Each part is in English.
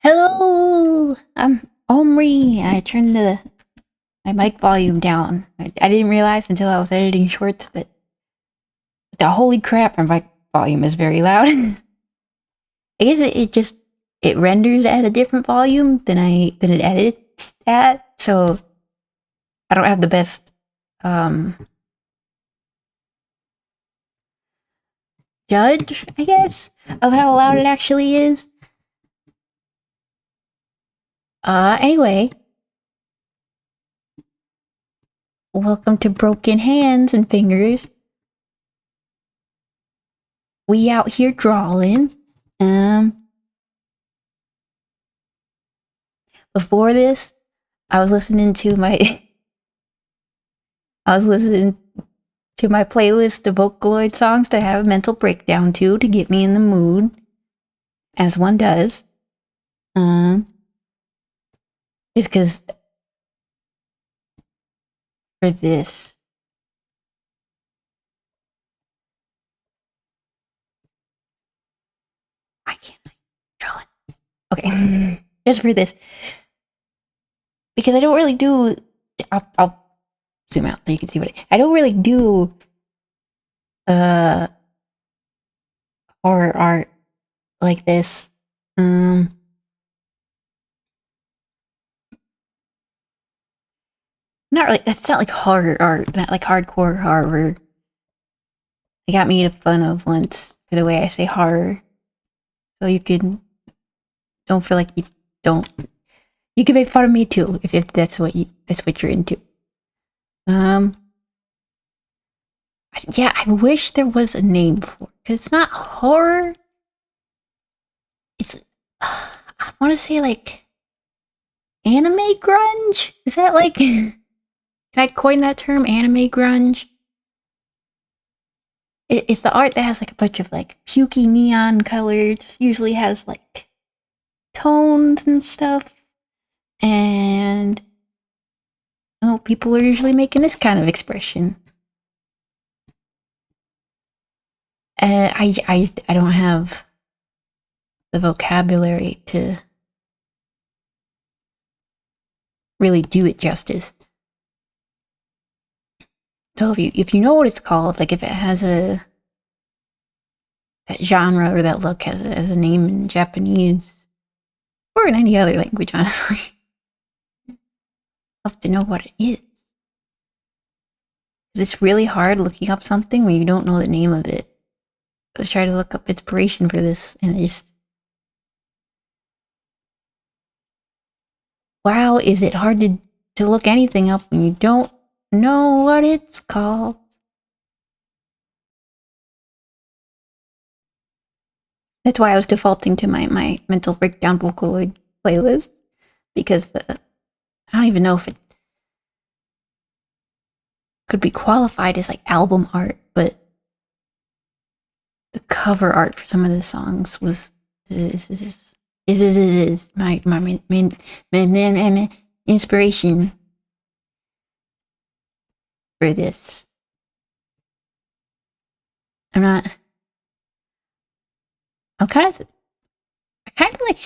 Hello, I'm Omri. I turned my mic volume down. I didn't realize until I was editing shorts that holy crap, my mic volume is very loud. I guess it renders at a different volume than it edits at, so I don't have the best judge, I guess, of how loud it actually is. Anyway, welcome to Broken Hands and Fingers. We out here drawing. Before this, I was listening to my playlist of Vocaloid songs to have a mental breakdown to get me in the mood, as one does. Just because for this, why can't I draw it? Okay, just for this, because I don't really do. I'll zoom out so you can see I don't really do horror art like this. Not really. It's not like horror art, not like hardcore horror. They got me made fun of once for the way I say horror, so you can don't feel like you don't. You can make fun of me too if that's what you're into. Yeah, I wish there was a name for it, because it's not horror. It's I want to say like anime grunge. Is that like? Can I coin that term, anime grunge? It's the art that has like a bunch of like pukey neon colors. Usually has like tones and stuff, and people are usually making this kind of expression. I don't have the vocabulary to really do it justice. So if you know what it's called, like if it has that genre or that look has a name in Japanese or in any other language, honestly, I'll have to know what it is. It's really hard looking up something when you don't know the name of it. I was trying to look up inspiration for this, and wow, is it hard to look anything up when you don't know what it's called? That's why I was defaulting to my mental breakdown Vocaloid playlist, because I don't even know if it could be qualified as like album art, but the cover art for some of the songs was my inspiration for this. I'm kind of like,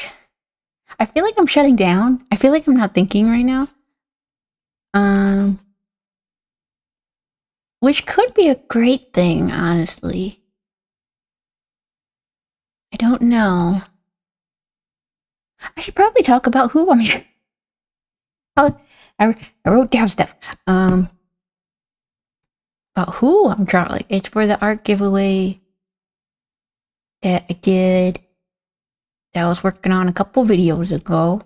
I feel like I'm shutting down. I feel like I'm not thinking right now. Which could be a great thing, honestly. I don't know. I should probably talk about who I'm. I wrote down stuff. About who I'm drawing. Like, it's for the art giveaway that I did, that I was working on a couple videos ago.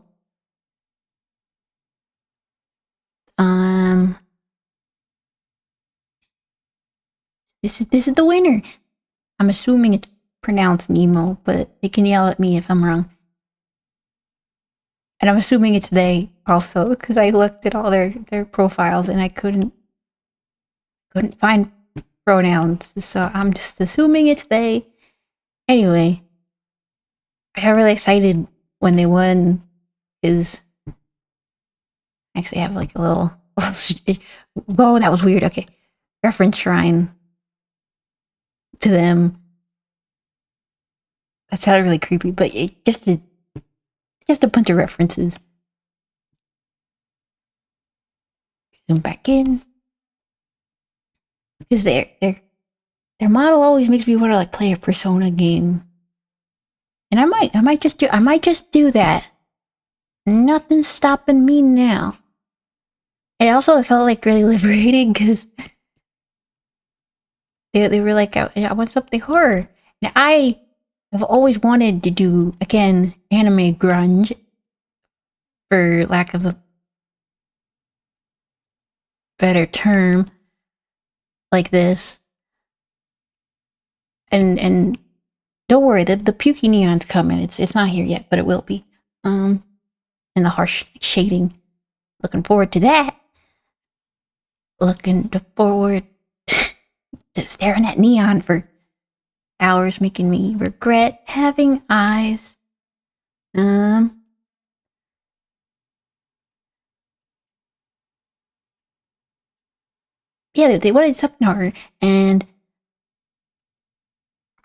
This is the winner. I'm assuming it's pronounced Nemo, but they can yell at me if I'm wrong. And I'm assuming it's they also, because I looked at all their profiles and I couldn't find pronouns, so I'm just assuming it's they. Anyway, I got really excited when they won, because I actually have like a little whoa, that was weird. Okay, reference shrine to them. That sounded really creepy, but it just Just a bunch of references. Zoom back in. Because their model always makes me want to like play a Persona game. And I might just do that. Nothing's stopping me now. And also it felt like really liberating because they were like, I want something horror. And I have always wanted to do, again, anime grunge, for lack of a better term, like this. And don't worry, the pukey neon's coming. It's not here yet, but it will be. And the harsh shading. Looking forward to that. Looking forward to staring at neon for hours, making me regret having eyes. Yeah, they wanted something horror, and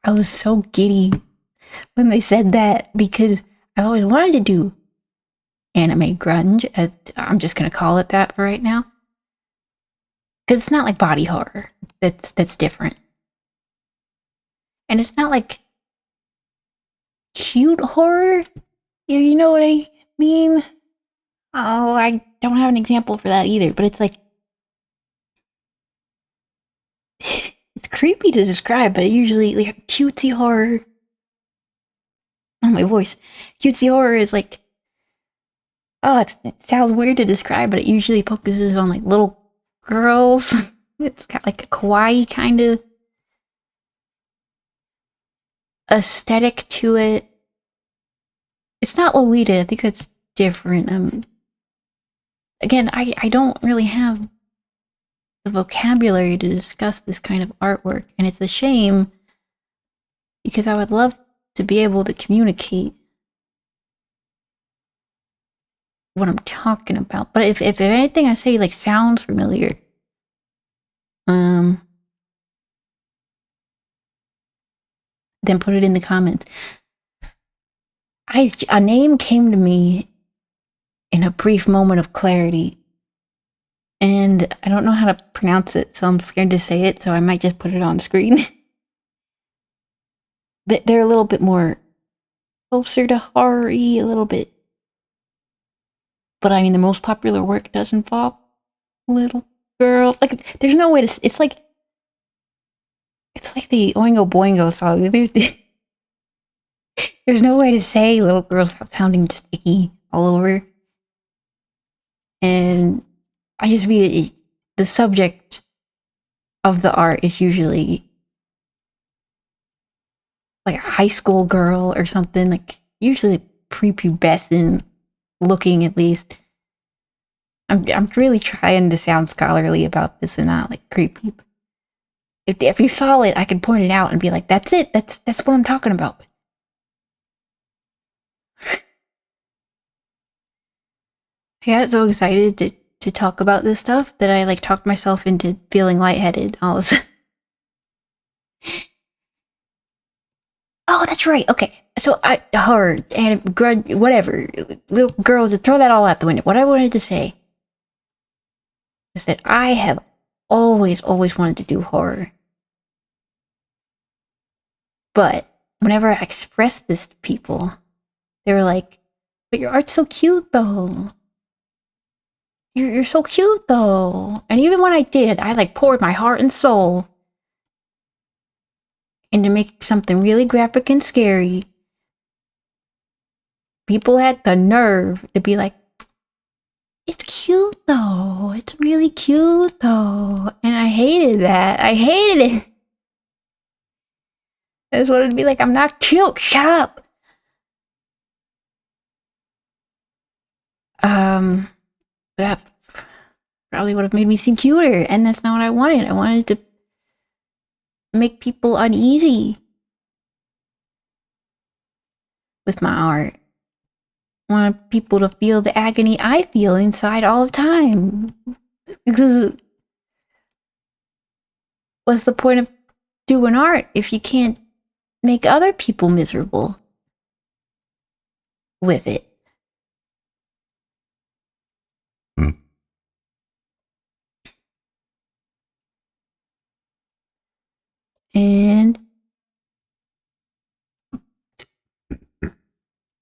I was so giddy when they said that because I always wanted to do anime grunge, as I'm just gonna call it that for right now, because it's not like body horror. That's different, and it's not like cute horror. You know what I mean? Oh, I don't have an example for that either, but it's like it's creepy to describe, but it usually like cutesy horror. Oh, my voice. Cutesy horror is like, oh, it sounds weird to describe, but it usually focuses on like little girls. It's got like a kawaii kind of aesthetic to it. It's not Lolita. I think that's different. Again, I don't really have the vocabulary to discuss this kind of artwork, and it's a shame because I would love to be able to communicate what I'm talking about. But if anything I say like sounds familiar, then put it in the comments. A name came to me in a brief moment of clarity, and I don't know how to pronounce it, so I'm scared to say it, so I might just put it on screen. They're a little bit more closer to horror-y, a little bit. But I mean, the most popular work does involve little girls. Like, there's no way to. It's like the Oingo Boingo song. There's no way to say little girls without sounding just icky all over. And I just mean the subject of the art is usually like a high school girl or something, like usually prepubescent looking, at least. I'm really trying to sound scholarly about this and not like creepy. If you saw it, I could point it out and be like, that's it. That's what I'm talking about. I got so excited to talk about this stuff that I like talked myself into feeling lightheaded all of a sudden. Oh, that's right. Okay. So horror and grudge, whatever. Little girls, throw that all out the window. What I wanted to say is that I have always wanted to do horror. But whenever I expressed this to people, they were like, but your art's so cute though. You're so cute though. And even when I did, I like poured my heart and soul into making something really graphic and scary. People had the nerve to be like, it's cute though. It's really cute though. And I hated that. I hated it. I just wanted to be like, I'm not cute. Shut up. That probably would have made me seem cuter. And that's not what I wanted. I wanted to make people uneasy with my art. I want people to feel the agony I feel inside all the time. What's the point of doing art if you can't make other people miserable with it?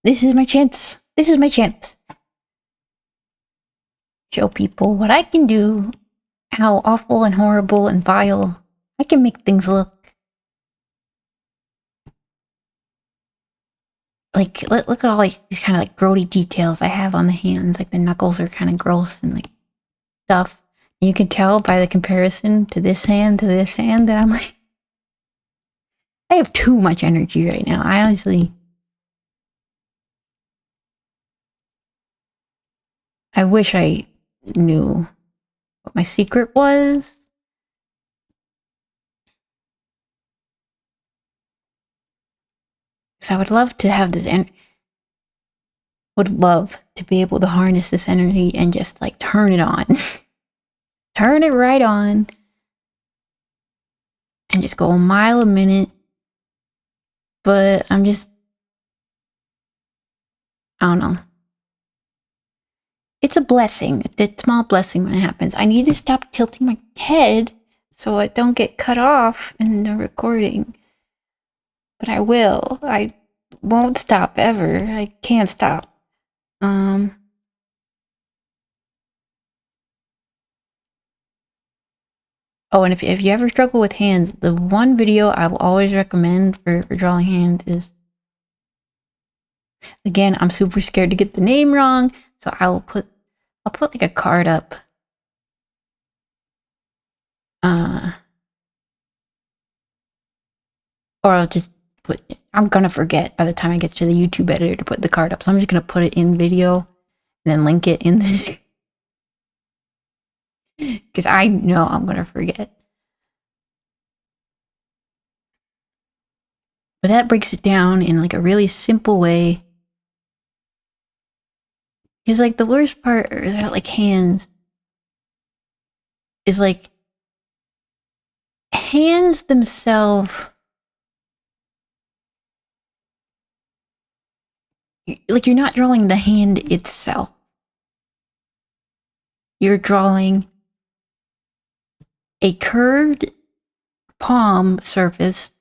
This is my chance. This is my chance. Show people what I can do, how awful and horrible and vile I can make things look. Like, look at all like these kind of like grody details I have on the hands. Like the knuckles are kind of gross and like stuff. And you can tell by the comparison to this hand that I'm like, I have too much energy right now. I honestly, I wish I knew what my secret was. Because I would love to have this would love to be able to harness this energy and just like turn it on. Turn it right on. And just go a mile a minute. But I'm just, I don't know. It's a blessing. It's a small blessing when it happens. I need to stop tilting my head so I don't get cut off in the recording. But I will. I won't stop ever. I can't stop. Oh, and if you ever struggle with hands, the one video I will always recommend for drawing hands is, again, I'm super scared to get the name wrong, so I'll put like a card up. Or I'll just put, I'm gonna forget by the time I get to the YouTube editor to put the card up, so I'm just gonna put it in video and then link it in this. Because I know I'm gonna forget. But that breaks it down in like a really simple way. Because like the worst part about like hands is like hands themselves, like you're not drawing the hand itself. You're drawing a curved palm surface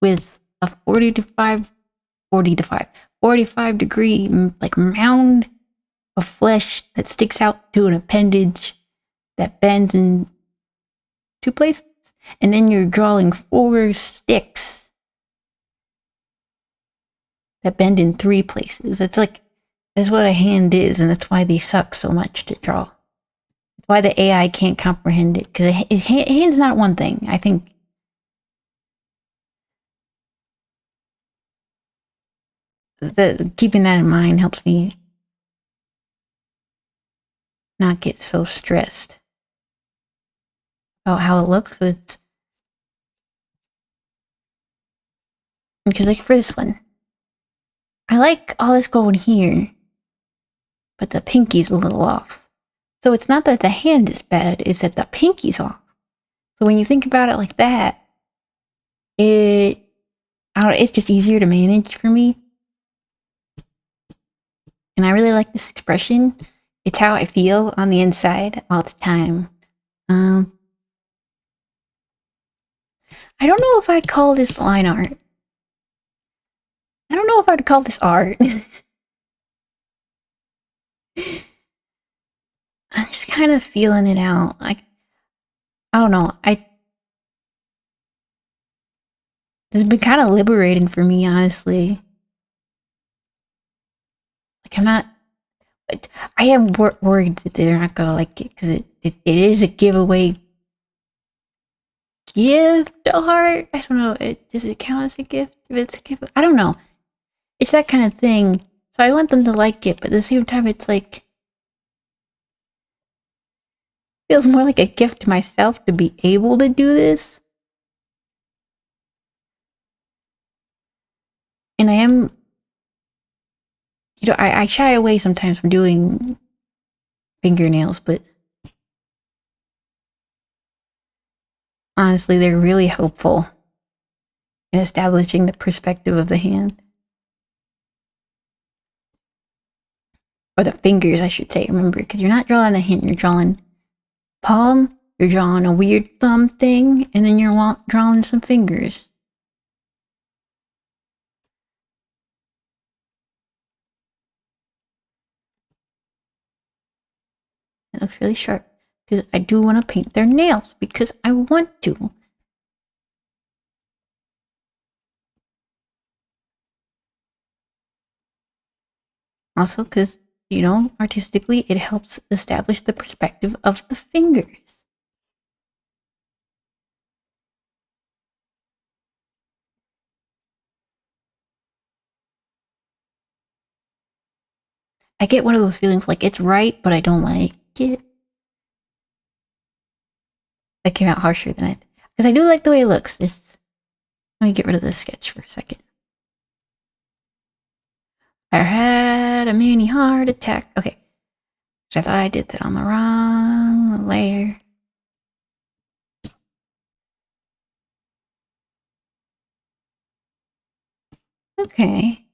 with a 45 degree like mound of flesh that sticks out to an appendage that bends in 2 places. And then you're drawing 4 sticks that bend in 3 places. That's what a hand is, and that's why they suck so much to draw. That's why the AI can't comprehend it, because a hand's not one thing. I think keeping that in mind helps me not get so stressed about how it looks. Because like for this one, I like all this going here, but the pinky's a little off. So it's not that the hand is bad, it's that the pinky's off. So when you think about it like that, it's just easier to manage for me. And I really like this expression. It's how I feel on the inside all the time. I don't know if I'd call this line art. I don't know if I'd call this art. I'm just kind of feeling it out. Like, I don't know. This has been kind of liberating for me, honestly. Like, I am worried that they're not gonna like it, because it is a giveaway gift art. I don't know. Does it count as a gift? If it's a gift, I don't know. It's that kind of thing. So I want them to like it, but at the same time, it's like, feels more like a gift to myself to be able to do this. And I am, I shy away sometimes from doing fingernails, but honestly, they're really helpful in establishing the perspective of the hand. Or the fingers, I should say, remember, because you're not drawing the hand, you're drawing palm, you're drawing a weird thumb thing, and then you're drawing some fingers. It looks really sharp. Because I do want to paint their nails. Because I want to. Also, because, you know, artistically, it helps establish the perspective of the fingers. I get one of those feelings like it's right, but I don't like it. That came out harsher than I... Because I do like the way it looks. Let me get rid of this sketch for a second. I had a mini heart attack. Okay. So I thought I did that on the wrong layer. Okay.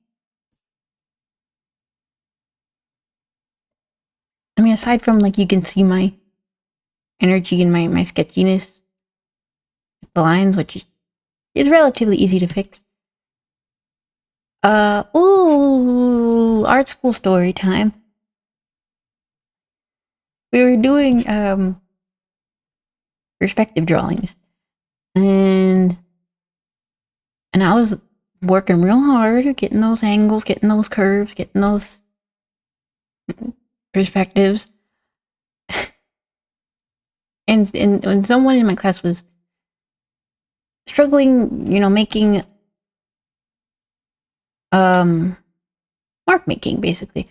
I mean, aside from, like, you can see my energy and my sketchiness with the lines, which is relatively easy to fix. Ooh, art school story time. We were doing, perspective drawings. And I was working real hard, getting those angles, getting those curves, getting those perspectives. and when someone in my class was struggling, you know, making mark making basically,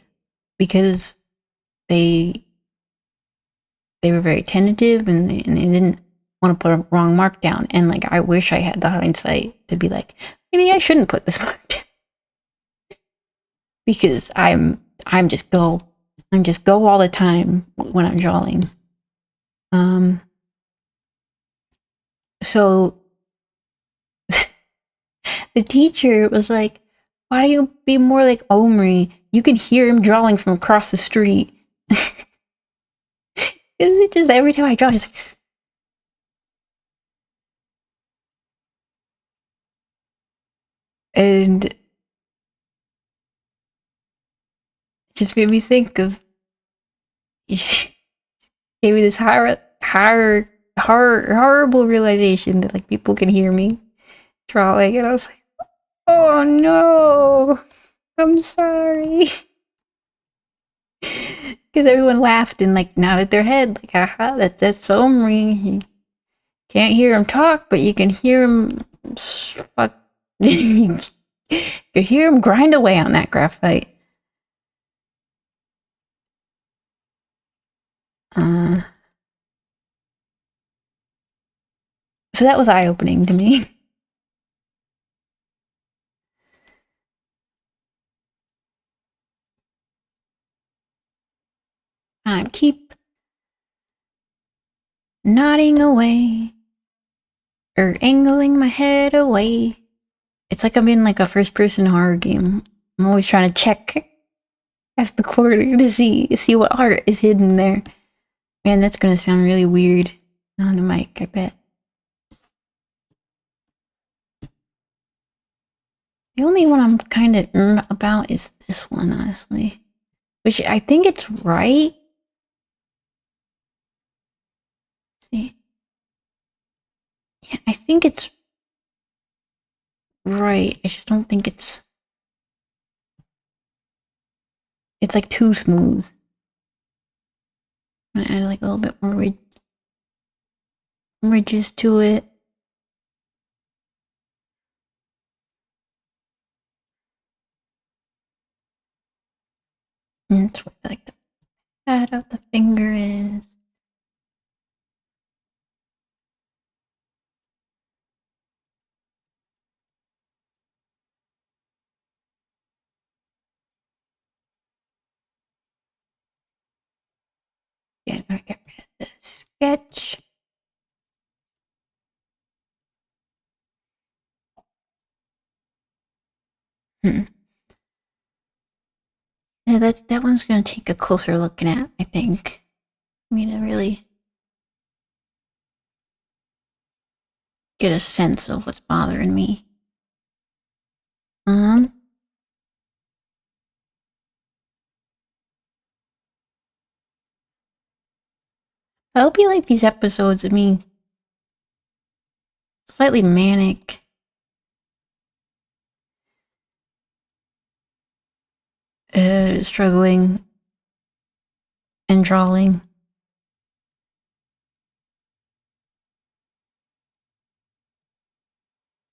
because they were very tentative and they didn't want to put a wrong mark down. And like, I wish I had the hindsight to be like, maybe I shouldn't put this mark down, because I'm just go all the time when I'm drawing. So the teacher was like, why don't you be more like Omri? You can hear him drawing from across the street. It's just every time I draw, he's like, and it just made me think of, gave me this horrible realization that like people can hear me drawing, and I was like, oh no, I'm sorry. Because everyone laughed and like nodded their head, like, aha, that's Omri. You can't hear him talk, but you can hear him fuck. You could hear him grind away on that graphite. So that was eye-opening to me. I keep nodding away, or angling my head away. It's like I'm in like a first-person horror game. I'm always trying to check past the corner to see what art is hidden there. Man, that's gonna sound really weird on the mic, I bet. The only one I'm kind of about is this one, honestly. Which I think it's right. Let's see. Yeah, I think it's right. I just don't think it's like too smooth. I'm gonna add like a little bit more ridges to it. And that's where like the pad of the finger is. Yeah, I'm gonna get rid of the sketch. Yeah, that one's gonna take a closer looking at, I think. I mean, to really get a sense of what's bothering me. I hope you like these episodes of me slightly manic. Struggling and drawing.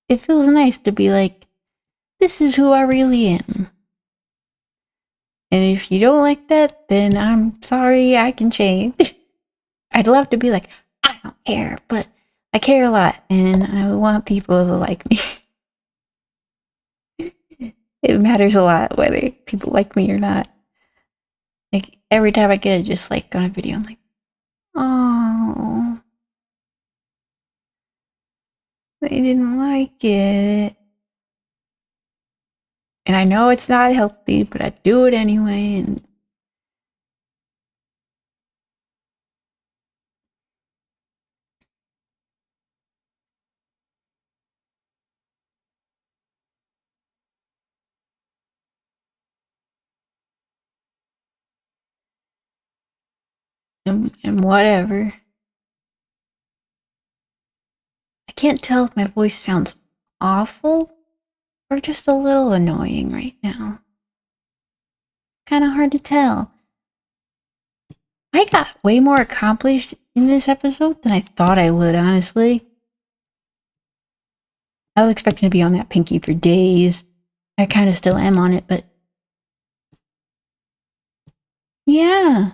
It feels nice to be like, this is who I really am. And if you don't like that, then I'm sorry, I can change. I'd love to be like, I don't care, but I care a lot, and I want people to like me. It matters a lot whether people like me or not. Like, every time I get a dislike on a video, I'm like, oh, they didn't like it. And I know it's not healthy, but I do it anyway, and whatever. I can't tell if my voice sounds awful or just a little annoying right now. Kind of hard to tell. I got way more accomplished in this episode than I thought I would, honestly. I was expecting to be on that pinky for days. I kind of still am on it, but yeah.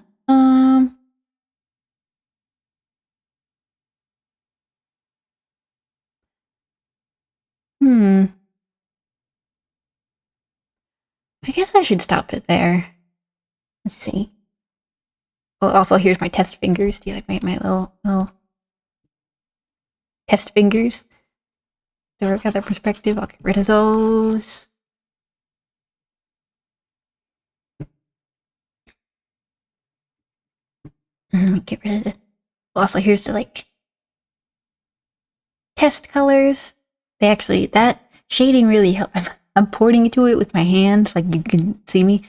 I guess I should stop it there. Let's see. Oh, also, here's my test fingers. Do you like my little test fingers? To work out their perspective, I'll get rid of those. Get rid of the. Also, here's the test colors. That shading really help. I'm pointing to it with my hands, like you can see me.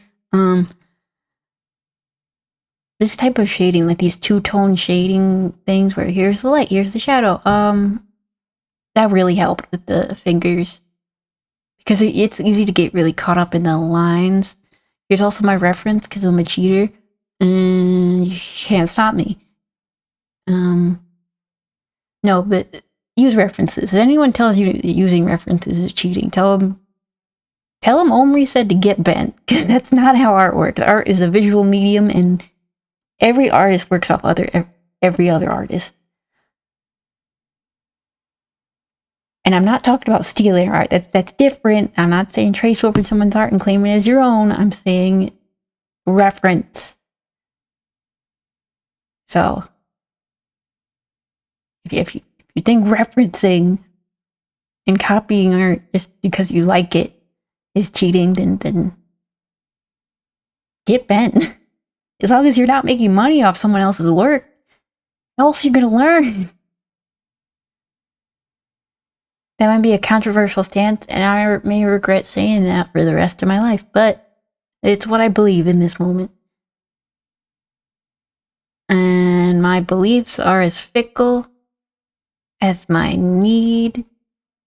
This type of shading, like these two-tone shading things, where here's the light, here's the shadow. That really helped with the fingers because it's easy to get really caught up in the lines. Here's also my reference because I'm a cheater, and you can't stop me. No, but use references. If anyone tells you that using references is cheating, tell them Omri said to get bent, because that's not how art works. Art is a visual medium, and every artist works off every other artist. And I'm not talking about stealing art. That's different. I'm not saying trace over someone's art and claim it as your own. I'm saying reference. So, if you think referencing and copying art just because you like it is cheating, then get bent. As long as you're not making money off someone else's work, how else are you going to learn? That might be a controversial stance, and I may regret saying that for the rest of my life, but it's what I believe in this moment. And my beliefs are as fickle as my need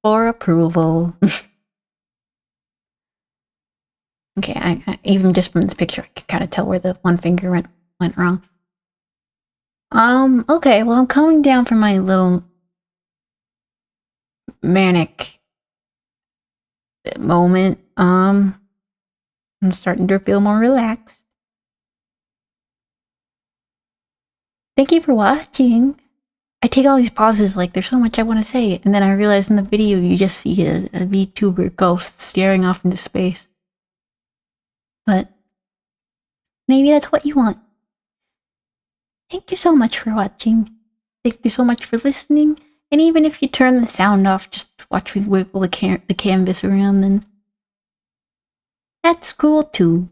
for approval. Okay, I even just from this picture, I can kind of tell where the one finger went wrong. Okay, well, I'm coming down from my little manic moment. I'm starting to feel more relaxed. Thank you for watching. I take all these pauses like there's so much I want to say, and then I realize in the video you just see a VTuber ghost staring off into space. But maybe that's what you want. Thank you so much for watching. Thank you so much for listening. And even if you turn the sound off, just watch me wiggle the canvas around, then that's cool too.